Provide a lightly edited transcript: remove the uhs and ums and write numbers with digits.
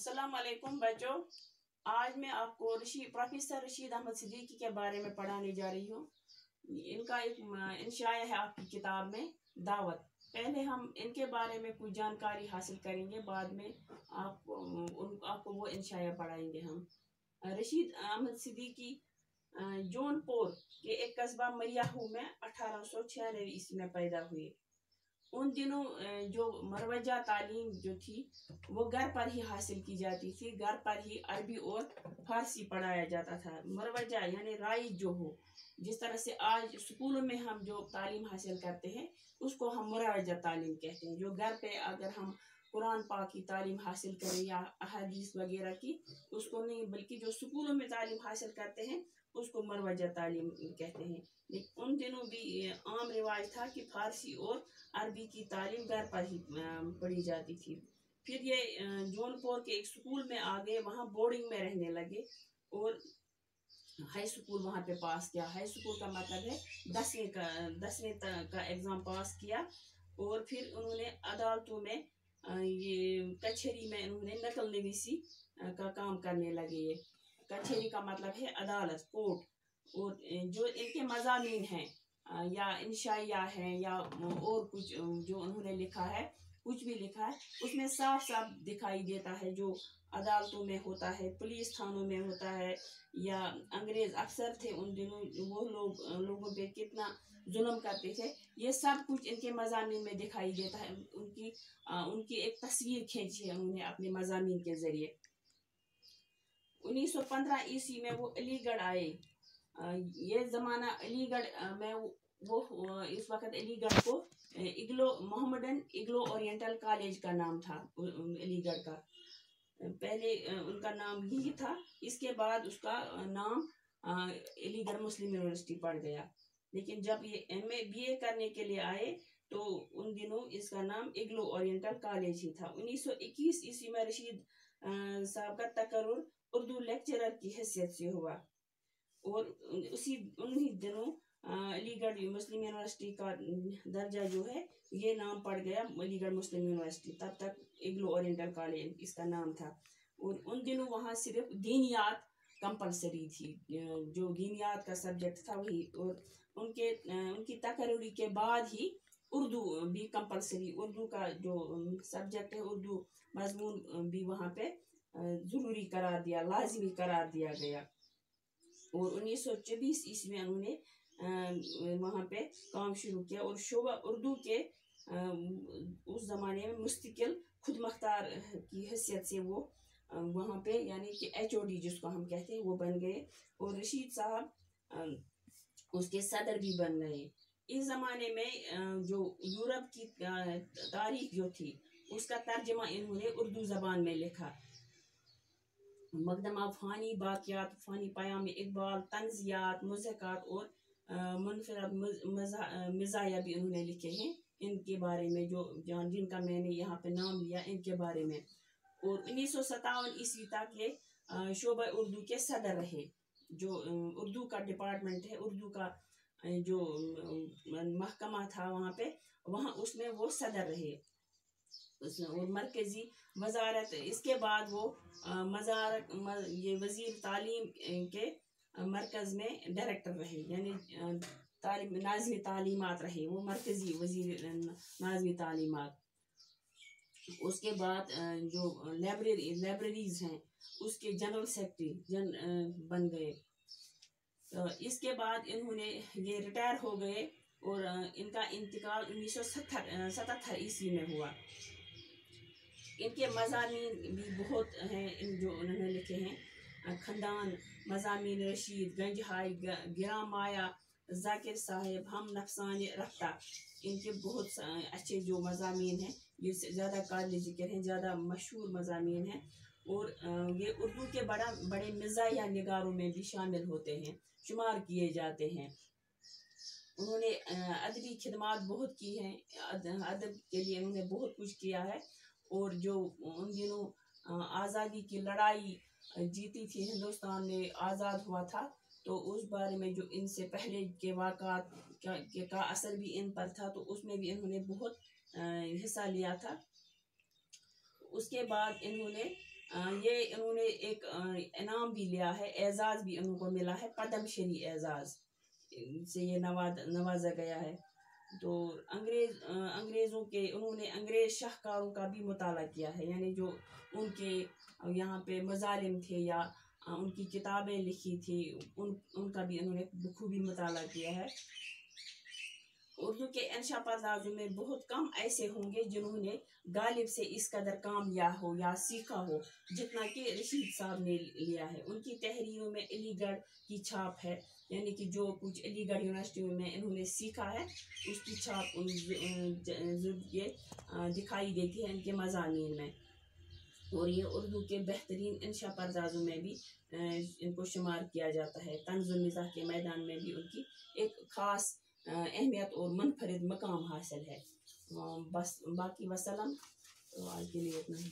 अस्सलाम वालेकुम बच्चों। आज मैं आपको प्रोफेसर रशीद अहमद सिद्दीकी के बारे में पढ़ाने जा रही हूँ। इनका एक इंशाया है आपकी किताब में दावत। पहले हम इनके बारे में कुछ जानकारी हासिल करेंगे, बाद में आपको वो इंशाया पढ़ाएंगे हम। रशीद अहमद सिद्दीकी जौनपुर के एक कस्बा मरियाहू में 1896 ईस्वी में पैदा हुए। उन दिनों जो मरवजा तालीम जो थी वो घर पर ही हासिल की जाती थी। घर पर ही अरबी और फारसी पढ़ाया जाता था। मरवजा यानी राइज जो हो, जिस तरह से आज स्कूलों में हम जो तालीम हासिल करते हैं उसको हम मरवजा तालीम कहते हैं। जो घर पे अगर हम कुरान पाक की तालीम हासिल करें या अहादीस वगैरह की, उसको नहीं, बल्कि जो स्कूलों में तालीम हासिल करते हैं उसको मरवजा तालीम कहते हैं। लेकिन उन दिनों भी आम रिवाज था कि फारसी और अरबी की तालीम घर पर ही पढ़ी जाती थी। फिर ये जौनपुर के एक स्कूल में आ गए, वहाँ बोर्डिंग में रहने लगे और हाई स्कूल वहाँ पे पास किया। हाई स्कूल का मतलब है 10वीं का एग्ज़ाम पास किया। और फिर उन्होंने अदालतों में ये कचहरी में उन्होंने नकल नवीसी का काम करने लगे। ये कचहरी का मतलब है अदालत, कोर्ट। और जो इनके मज़ामीन हैं या इंशाइया है या और कुछ जो उन्होंने लिखा है, कुछ भी लिखा है, उसमें साफ साफ दिखाई देता है जो अदालतों में होता है, पुलिस थानों में होता है, या अंग्रेज अफसर थे उन दिनों, वो लोगों पे कितना जुल्म करते थे, ये सब कुछ इनके मज़ामीन में दिखाई देता है। उनकी एक तस्वीर खींची है उन्होंने अपने मज़ामीन के जरिए। 1915 ईस्वी में वो अलीगढ़ आए। ये ज़माना अलीगढ़ में वो इस वक्त अलीगढ़ को मोहम्मदन इग्लो ओरिएंटल कॉलेज का नाम था। अलीगढ़ का पहले उनका नाम यही था। इसके बाद उसका नाम अलीगढ़ मुस्लिम यूनिवर्सिटी पड़ गया। लेकिन जब ये MA BA करने के लिए आए तो उन दिनों इसका नाम इग्लो ओरिएंटल कॉलेज ही था। 1921 ईस्वी में रशीद साहब का तकर्रुर उर्दू लेक्चरर की हैसियत से हुआ और उन्हीं दिनों अलीगढ़ मुस्लिम यूनिवर्सिटी का दर्जा जो है ये नाम पड़ गया अलीगढ़ मुस्लिम यूनिवर्सिटी। तब तक इग्लो ओरिएंटल कॉलेज इसका नाम था। और उन दिनों वहाँ सिर्फ दीनियात कंपलसरी थी, जो दीनियात का सब्जेक्ट था वही। और उनकी तकर्रुरी के बाद ही उर्दू भी कंपलसरी, उर्दू का जो सब्जेक्ट है, उर्दू मजमून भी वहाँ पे ज़रूरी करार दिया, लाजमी करार दिया गया। और 1924 ईस्वी में उन्होंने वहाँ पे काम शुरू किया और शोबा उर्दू के उस ज़माने में मुस्तकिल खुद मुख्तार की हैसियत से वो वहाँ पे यानी कि HOD जिसको हम कहते हैं वो बन गए। और रशीद साहब उसके सदर भी बन गए। इस ज़माने में जो यूरोप की तारीख जो थी उसका तर्जमा इन्होंने उर्दू ज़बान में लिखा। मकदमा फ़ानी बाक़ियात, फ़ानी पयाम इकबाल, तंज़ियात, मुज़क्कात और मुनफ़रद मज़ाया भी उन्होंने लिखे हैं इनके बारे में, जिनका मैंने यहाँ पे नाम लिया इनके बारे में। और 1957 ईस्वी तक ये शोबा उर्दू के सदर रहे। जो उर्दू का डिपार्टमेंट है, उर्दू का जो महकमा था वहाँ पे, वहाँ उसमें वो सदर रहे और मरकज़ी वजारत। इसके बाद वो ये वज़ीर तालीम के मरकज़ में डायरेक्टर रहे, यानी नाज़िम तालीमात रहे, वो मरकज़ी वज़ीर नाज़िम तालीमात। उसके बाद जो लाइब्रेरीज हैं उसके जनरल सेक्रेटरी बन गए। इसके बाद इन्होंने ये रिटायर हो गए और इनका इंतकाल 1977 ईस्वी में हुआ। इनके मज़ामीन भी बहुत हैं जो उन्होंने लिखे हैं। खंदान, मज़ामीन रशीद, गंजहाई, गिराम माया, जाकिर साहिब, हम नफसान रफ्ता, इनके बहुत अच्छे जो मज़ामीन हैं, ये ज़्यादा काबिल ज़िक्र हैं, ज़्यादा मशहूर मज़ामीन हैं। और ये उर्दू के बड़े मिज़ाहिया निगारों में भी शामिल होते हैं, शुमार किए जाते हैं। उन्होंने अदबी खिदमात बहुत की हैं, अदब के लिए उन्होंने बहुत कुछ किया है। और जो उन दिनों आज़ादी की लड़ाई जीती थी, हिंदुस्तान ने आज़ाद हुआ था, तो उस बारे में जो इनसे पहले के वाक़ात का असर भी इन पर था, तो उसमें भी इन्होंने बहुत हिस्सा लिया था। उसके बाद इन्होंने یہ انہوں نے ایک انعام بھی لیا ہے، اعزاز بھی انہوں کو ملا ہے، پدم شری اعزاز سے یہ نوازا گیا ہے۔ تو انگریزوں کے انہوں نے انگریز شاہکاروں کا بھی مطالعہ کیا ہے، یعنی جو ان کے یہاں پہ مظالم تھے یا ان کی کتابیں لکھی تھی، ان کا بھی انہوں نے بخوبی مطالعہ کیا ہے۔ اردو کے انشا پردازوں میں بہت کم ایسے ہوں گے جنہوں نے غالب سے اس قدر کام لیا ہو یا سیکھا ہو جتنا کہ رشید صاحب نے لیا ہے۔ ان کی تحریروں میں علی گڑھ کی چھاپ ہے، یعنی کہ جو کچھ علی گڑھ یونیورسٹی میں انہوں نے سیکھا ہے اس کی چھاپ یہ دکھائی دیتی ہے ان کے مضامین میں۔ اور یہ اردو کے بہترین انشا پردازوں میں بھی ان کو شمار کیا جاتا ہے۔ طنز و مزاح کے میدان میں بھی ان کی ایک خاص اہمیت اور منفرد مقام حاصل ہے۔ بس باقی وسلام، تو آج کے لیے اتنا ہی۔